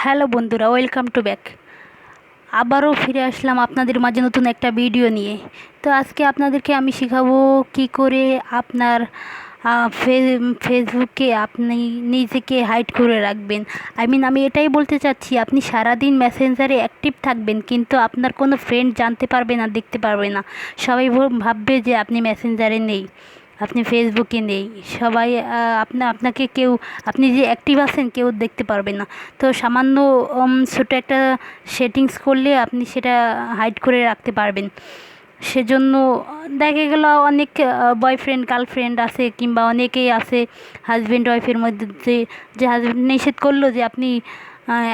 Hello বন্ধুরা, welcome to back. আবারও ফিরে আসলাম আপনাদের মাঝে নতুন একটা ভিডিও নিয়ে। তো আজকে আপনাদেরকে আমি শেখাবো কি করে আপনার ফেসবুকে আপনি নিজেকে হাইড করে রাখবেন। আমি এটাই বলতে চাচ্ছি, আপনি সারাদিন মেসেঞ্জারে অ্যাক্টিভ থাকবেন কিন্তু আপনার কোনো ফ্রেন্ড জানতে পারবে না, দেখতে পারবে না। সবাই ভাববে যে আপনি মেসেঞ্জারে নেই, আপনি ফেসবুকে নেই। সবাই আপনাকে কেউ, আপনি যে অ্যাক্টিভ আছেন কেউ দেখতে পারবে না। তো সামান্য ছোটো একটা সেটিংস করলে আপনি সেটা হাইড করে রাখতে পারবেন। সেজন্য দেখা গেল অনেক বয়ফ্রেন্ড গার্লফ্রেন্ড আছে, কিংবা অনেকেই আছে হাজব্যান্ড ওয়াইফের মধ্যে যে হাজব্যান্ড নিষেধ করলো যে আপনি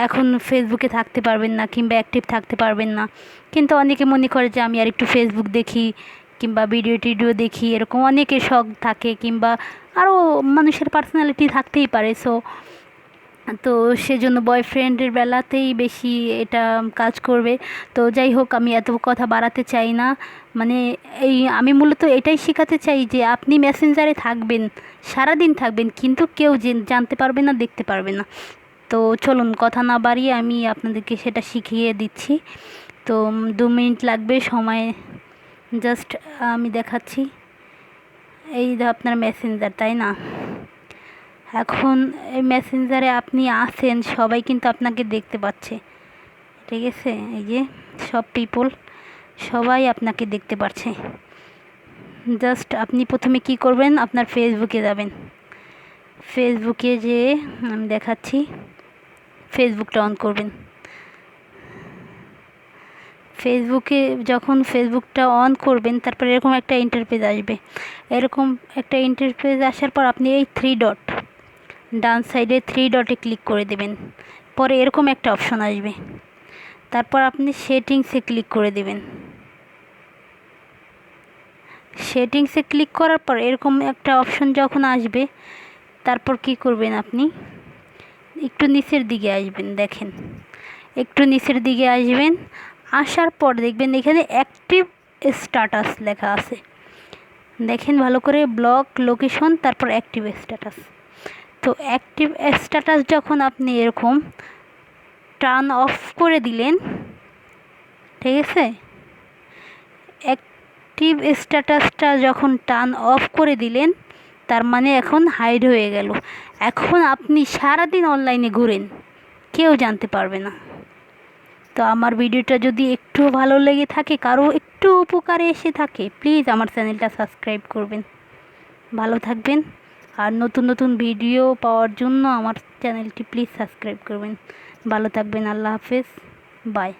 এখন ফেসবুকে থাকতে পারবেন না কিংবা অ্যাক্টিভ থাকতে পারবেন না। কিন্তু অনেকে মনে করে যে আমি আর একটু ফেসবুক দেখি কিংবা ভিডিও টিডিও দেখি, এরকম অনেকের শখ থাকে, কিংবা আরও মানুষের পার্সোনালিটি থাকতেই পারে। তো সেজন্য বয়ফ্রেন্ডের বেলাতেই বেশি এটা কাজ করবে। তো যাই হোক, আমি এত কথা বাড়াতে চাই না। মানে আমি মূলত এটাই শেখাতে চাই যে আপনি মেসেঞ্জারে থাকবেন, সারাদিন থাকবেন, কিন্তু কেউ জানতে পারবে না, দেখতে পারবে না। তো চলুন কথা না বাড়িয়ে আমি আপনাদেরকে সেটা শিখিয়ে দিচ্ছি। তো 2 মিনিট লাগবে সময়, জাস্ট আমি দেখাচ্ছি। এই যে আপনার মেসেঞ্জার, তাই না? এখন এই মেসেঞ্জারে আপনি আছেন, সবাই কিন্তু আপনাকে দেখতে পাচ্ছে, ঠিক আছে? এই যে সব পিপল, সবাই আপনাকে দেখতে পাচ্ছে। জাস্ট আপনি প্রথমে কি করবেন, আপনার ফেসবুকে যাবেন। ফেসবুকে যেয়ে আমি দেখাচ্ছি, ফেসবুকটা অন করবেন। ফেসবুকে যখন ফেসবুকটা অন করবেন, তারপর এরকম একটা ইন্টারপেজ আসবে। এরকম একটা ইন্টারপেজ আসার পর আপনি এই 3 ডট, ডান সাইডে 3 ডটে ক্লিক করে দেবেন। পরে এরকম একটা অপশন আসবে, তারপর আপনি সেটিংসে ক্লিক করে দেবেন। সেটিংসে ক্লিক করার পর এরকম একটা অপশন যখন আসবে, তারপর কি করবেন, আপনি একটু নিচের দিকে আসবেন। দেখেন, একটু নিচের দিকে আসবেন, আসার পর দেখবেন এখানে অ্যাক্টিভ স্ট্যাটাস লেখা আছে। দেখেন ভালো করে, ব্লক লোকেশন, তারপর অ্যাক্টিভ স্ট্যাটাস। তো অ্যাক্টিভ স্ট্যাটাস যখন আপনি এরকম টার্ন অফ করে দিলেন, ঠিক আছে? অ্যাক্টিভ স্ট্যাটাসটা যখন টার্ন অফ করে দিলেন, তার মানে এখন হাইড হয়ে গেল। এখন আপনি সারাদিন অনলাইনে ঘুরেন, কেউ জানতে পারবে না। তো আমার ভিডিওটা যদি একটু ভালো লেগে থাকে, কারো একটু উপকারে এসে থাকে, প্লিজ আমার চ্যানেলটা সাবস্ক্রাইব করবেন। ভালো থাকবেন, আর নতুন নতুন ভিডিও পাওয়ার জন্য আমার চ্যানেলটি প্লিজ সাবস্ক্রাইব করবেন। ভালো থাকবেন, আল্লাহ হাফেজ, বাই।